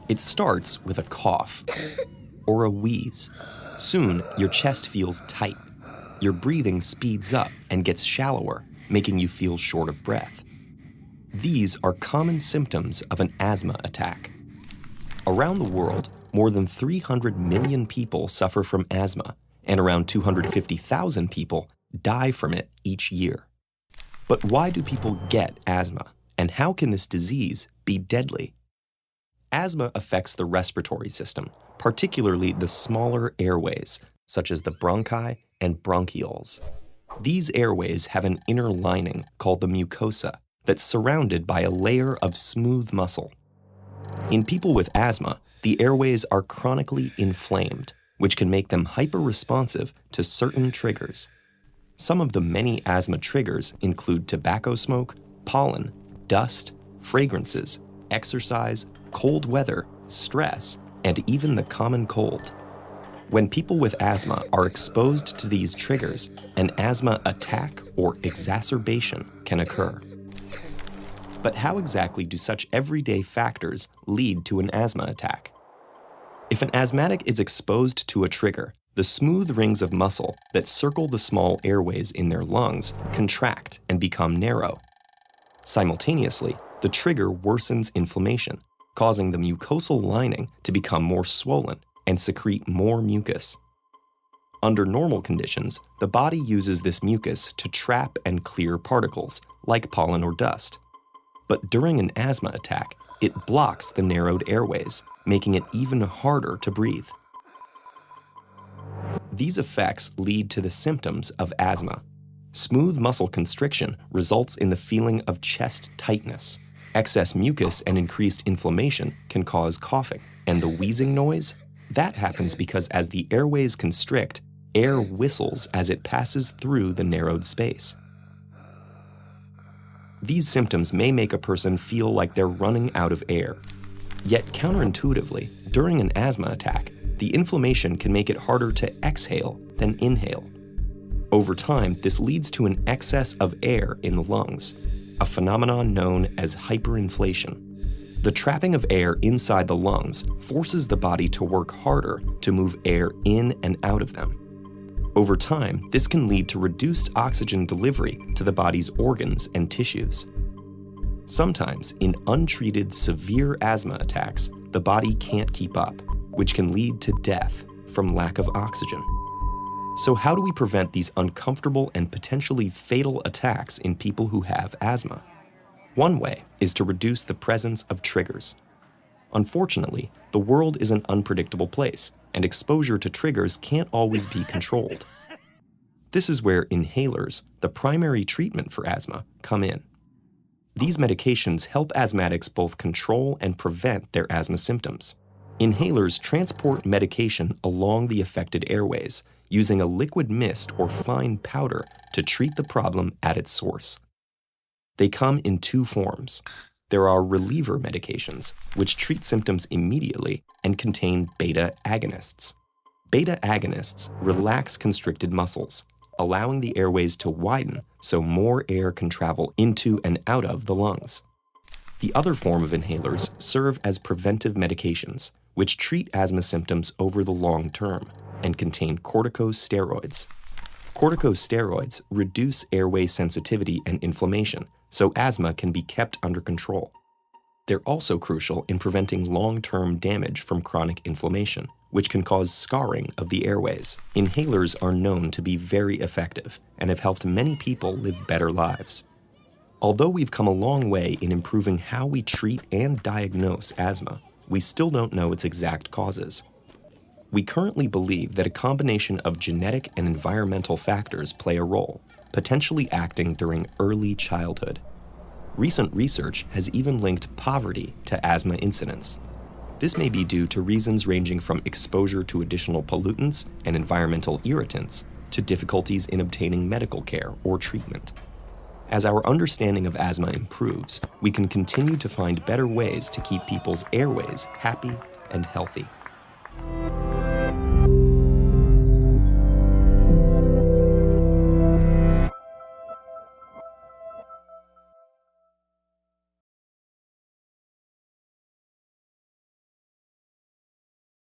It starts with a cough or a wheeze. Soon, your chest feels tight. Your breathing speeds up and gets shallower, making you feel short of breath. These are common symptoms of an asthma attack. Around the world, more than 300 million people suffer from asthma, and around 250,000 people die from it each year. But why do people get asthma, and how can this disease be deadly? Asthma affects the respiratory system, particularly the smaller airways, such as the bronchi and bronchioles. These airways have an inner lining called the mucosa that's surrounded by a layer of smooth muscle. In people with asthma, the airways are chronically inflamed, which can make them hyperresponsive to certain triggers. Some of the many asthma triggers include tobacco smoke, pollen, dust, fragrances, exercise, cold weather, stress, and even the common cold. When people with asthma are exposed to these triggers, an asthma attack or exacerbation can occur. But how exactly do such everyday factors lead to an asthma attack? If an asthmatic is exposed to a trigger, the smooth rings of muscle that circle the small airways in their lungs contract and become narrow. Simultaneously, the trigger worsens inflammation, causing the mucosal lining to become more swollen and secrete more mucus. Under normal conditions, the body uses this mucus to trap and clear particles, like pollen or dust. But during an asthma attack, it blocks the narrowed airways, making it even harder to breathe. These effects lead to the symptoms of asthma. Smooth muscle constriction results in the feeling of chest tightness. Excess mucus and increased inflammation can cause coughing, and the wheezing noise? That happens because as the airways constrict, air whistles as it passes through the narrowed space. These symptoms may make a person feel like they're running out of air. Yet counterintuitively, during an asthma attack, the inflammation can make it harder to exhale than inhale. Over time, this leads to an excess of air in the lungs, a phenomenon known as hyperinflation. The trapping of air inside the lungs forces the body to work harder to move air in and out of them. Over time, this can lead to reduced oxygen delivery to the body's organs and tissues. Sometimes, in untreated severe asthma attacks, the body can't keep up, which can lead to death from lack of oxygen. So how do we prevent these uncomfortable and potentially fatal attacks in people who have asthma? One way is to reduce the presence of triggers. Unfortunately, the world is an unpredictable place, and exposure to triggers can't always be controlled. This is where inhalers, the primary treatment for asthma, come in. These medications help asthmatics both control and prevent their asthma symptoms. Inhalers transport medication along the affected airways, using a liquid mist or fine powder to treat the problem at its source. They come in two forms. There are reliever medications, which treat symptoms immediately and contain beta agonists. Beta agonists relax constricted muscles, allowing the airways to widen so more air can travel into and out of the lungs. The other form of inhalers serve as preventive medications, which treat asthma symptoms over the long term and contain corticosteroids. Corticosteroids reduce airway sensitivity and inflammation, so asthma can be kept under control. They're also crucial in preventing long-term damage from chronic inflammation, which can cause scarring of the airways. Inhalers are known to be very effective and have helped many people live better lives. Although we've come a long way in improving how we treat and diagnose asthma, we still don't know its exact causes. We currently believe that a combination of genetic and environmental factors play a role, potentially acting during early childhood. Recent research has even linked poverty to asthma incidence. This may be due to reasons ranging from exposure to additional pollutants and environmental irritants to difficulties in obtaining medical care or treatment. As our understanding of asthma improves, we can continue to find better ways to keep people's airways happy and healthy.